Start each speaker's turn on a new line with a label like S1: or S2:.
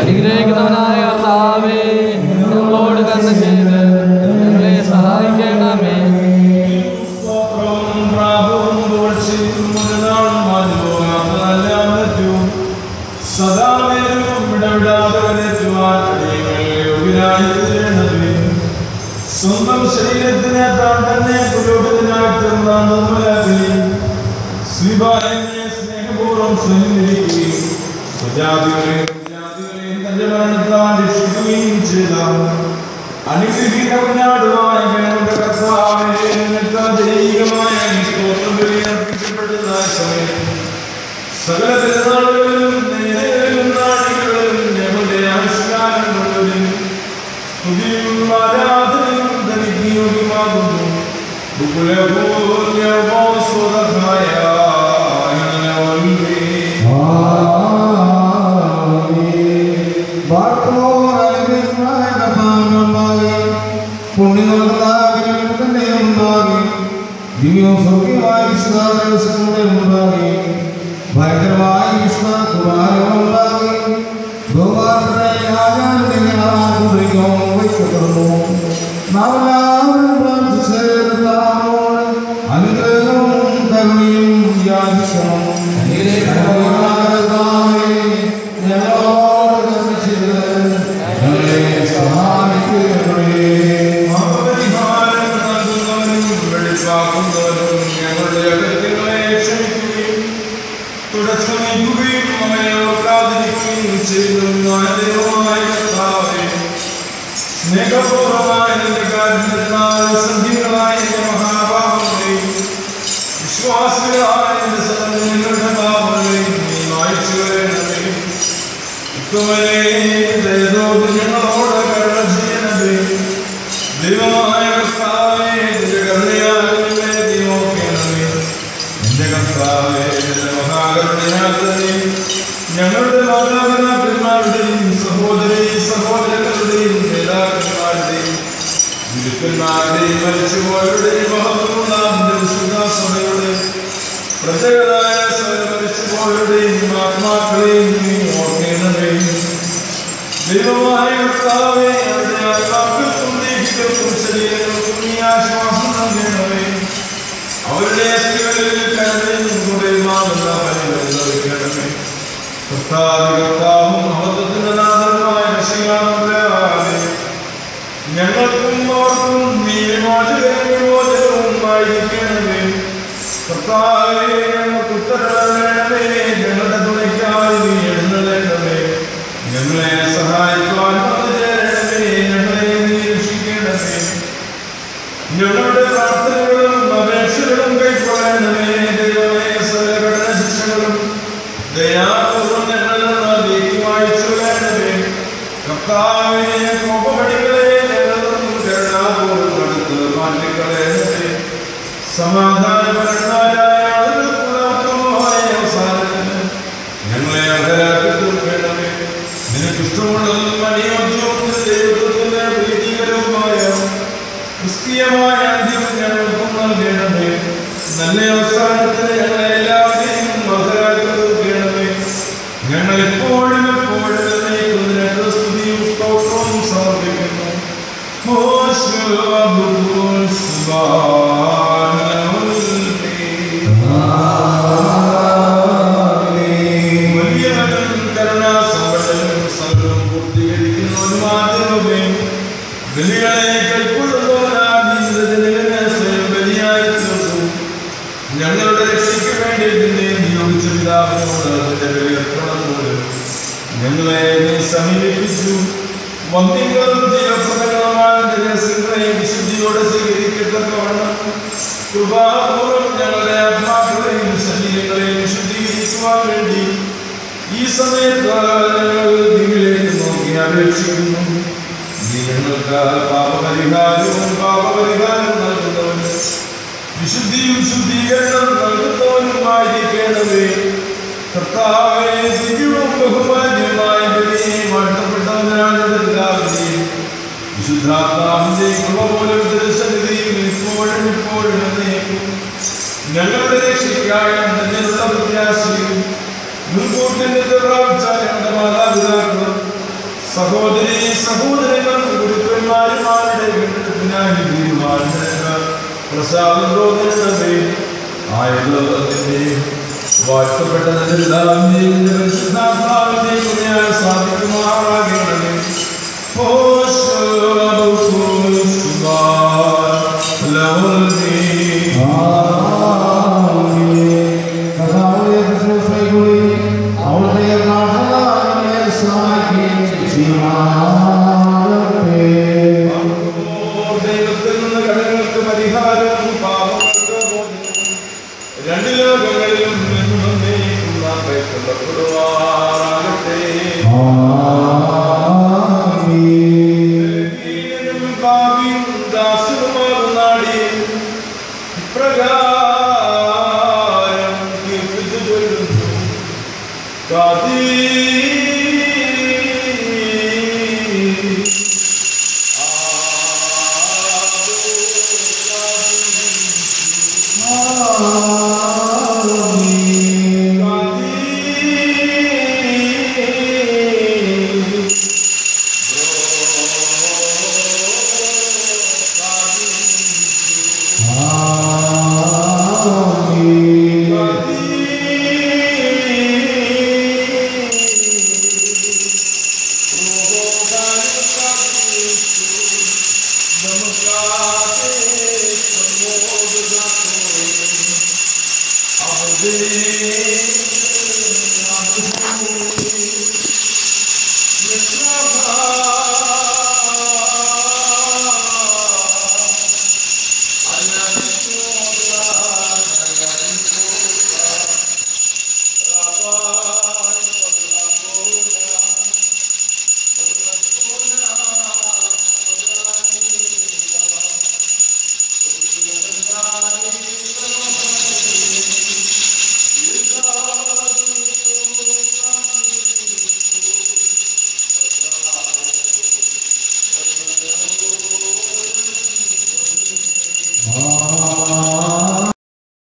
S1: അനുഗ്രഹിക്കുന്നവനായ കർത്താവേ, ഞങ്ങളോട് കരുണ ചെയ്ത് ഞങ്ങളെ സഹായിക്കണമേ.
S2: സ്വന്തം ശരീരത്തിനെ താൻ തന്നെ പുരോഗതിനായിട്ട് സ്നേഹപൂർവ്വം സ്വീകരിക്കുകയും സ്വജാതികളെയും തന്റെ മരണത്താൽ രക്ഷിക്കുകയും ചെയ്ത അനുഗ്രഹീത കുഞ്ഞാടുമായ ഞങ്ങളുടെ കർത്താവേ, ദൈവികമായ സ്തോത്രം അർപ്പിക്കപ്പെടുന്ന സമയം സകല പെരുന്നാളുകളിലും നേരങ്ങളിലും നാഴികളിലും ഞങ്ങളുടെ ആവിഷ്കാരങ്ങളിലും സ്തുതിയും ആരാധനയും തനിക്ക് യോഗ്യമാകുന്നു. ഞങ്ങളുടെ മാതാപിതാക്കളുടെയും സഹോദരങ്ങളുടെയും നേതാക്കന്മാരുടെയും ഗുരുക്കന്മാരുടെയും മരിച്ചുപോയവരുടെയും സഭയുടെ പ്രത്യേകതായ മരിച്ചുപോയവരുടെയും ആത്മാക്കളെയും ഓർക്കേണ്ടതേ. ദൈവമായ കർത്താവേ, അവരുടെ ആത്മാക്കൾക്കും ദേഹികൾക്കും ശരീരങ്ങൾക്കും നീ ആശ്വാസം നൽകണമേ. അവരുടെ അസ്ഥികളിൽ കരുതലും കുറയുമാണെന്ന പരിഗണമേ. കർത്താവും മഹത്വത്തിന്റെ നാഥനുമായ രക്ഷകനായ ഞങ്ങൾക്കും അവർക്കും നീ വിമോചനവുമായിരിക്കണമേ. കർത്താവേ, ഞങ്ങൾക്ക് ഉത്തരം വേണമേ. ഞങ്ങളുടെ തുണയ്ക്കായി നീ എഴുന്നള്ളണമേ. ഞങ്ങളെ സഹായിക്കുവാൻ ചേരണമേ. ഞങ്ങളെ നീ രക്ഷിക്കണമേ. ഞങ്ങളുടെ പ്രാർത്ഥനകളും അപേക്ഷകളും കൈക്കൊള്ളണമേ. ദൈവമേ, സകല ശിക്ഷകളും ദയാപൂർവ്വം ഞങ്ങളിൽ നിന്ന് നീക്കിവായിച്ചു വേണമേ. കർത്താവേ, കോപപടികളെ ഞങ്ങളും കരുണാപൂർവ്വം അടുത്ത് മാറ്റിക്കളയണമേ. സമാധാനപരനായ ആളുകൾക്കുള്ള ഉത്തമമായ അവസാനത്തിന് ഞങ്ങളെ അർഹരാക്കി തീർക്കണമേ. നിനക്കിഷ്ടമുള്ളതും അനുയോജ്യവും ദൈവത്തിന്റെ പ്രീതികരവുമായ ക്രിസ്തീയമായ അന്ത്യം ഞങ്ങൾക്കും നൽകണമേ. നല്ല അവസാനത്തിന് ഞങ്ങളെ എല്ലാവരെയും അർഹരാക്കി തീർക്കണമേ. ഞങ്ങൾ എപ്പോഴും നിനക്ക് സ്തുതിയും സ്തോത്രവും സമർപ്പിക്കുന്നു. വലിയവനും കരുണാസമ്പന്നനും സകലവും പൂർത്തീകരിക്കുന്നവനുമാകുന്നവേ, ബലികളെ കൈക്കൊള്ളുന്നവനാം സ്വയം ബലിയായി തീർന്നു. ഞങ്ങളുടെ രക്ഷയ്ക്ക് വേണ്ടി നിന്നെ നിയോഗിച്ച പിതാവിനോട് അതിന്റെ ബലിയർപ്പണത്തോട് ഞങ്ങളെ നീ സമീപിച്ചു. വന്ധ്യങ്ങളും ജീവപ്രദങ്ങളുമായ രഹസ്യങ്ങളെ വിശുദ്ധിയോടെ സ്വീകരിക്കത്തക്കവണ്ണം കൃപാപൂർവ്വം ഞങ്ങളുടെ ആത്മാക്കളെയും ശരീരങ്ങളെയും വിശുദ്ധീകരിക്കുവാൻ വേണ്ടി ഈ സമയത്ത് ഞങ്ങൾ നിങ്ങളിലേക്ക് നോക്കി അപേക്ഷിക്കുന്നു. നീ ഞങ്ങൾക്ക് പാപപരിഹാരവും നൽകുന്നവന് വിശുദ്ധിയും ശുദ്ധീകരണം നൽകുന്നവനുമായിരിക്കണമേ. കർത്താവേ, ദിവ്യവും ബഹുമാന്യമായ ബലിയെ വാഴ്ത്തപ്പെട്ടവനാണ് പിതാവിനെയും വിശുദ്ധാത്മാവിന്റെ കൃപ പോലെ ദർശനതയും ഇപ്പോഴും എന്നേക്കും ഞങ്ങളുടെ രക്ഷയ്ക്കായ നിന്നുള്ള പ്രത്യാശയും മുൻകൂട്ടിന്റെ പ്രാപിച്ച ഞങ്ങളുടെ മാതാപിതാക്കളും സഹോദരി സഹോദരങ്ങളും ഗുരുക്കന്മാരുമാരുടെ ഗണത്തിനായി പ്രസാദോദരമേ ആയുധത്തിന്റെ വാഴ്ത്തപ്പെട്ടതെല്ലാം സാധിക്കുമാറാകണമേ. ദൈവത്തിൽ നിന്ന് കടങ്ങൾക്ക് പരിഹാരവും പാപങ്ങൾക്ക് മോചനവും രണ്ട് ലോകങ്ങളിലും കൊള്ളപ്പെടുവാറാകട്ടെ. ഭാവിയും ദാസനുമാകുന്നാടിയും ഇപ്രകാരം കീർത്തിച്ചു ചൊല്ലുന്നു. Amen.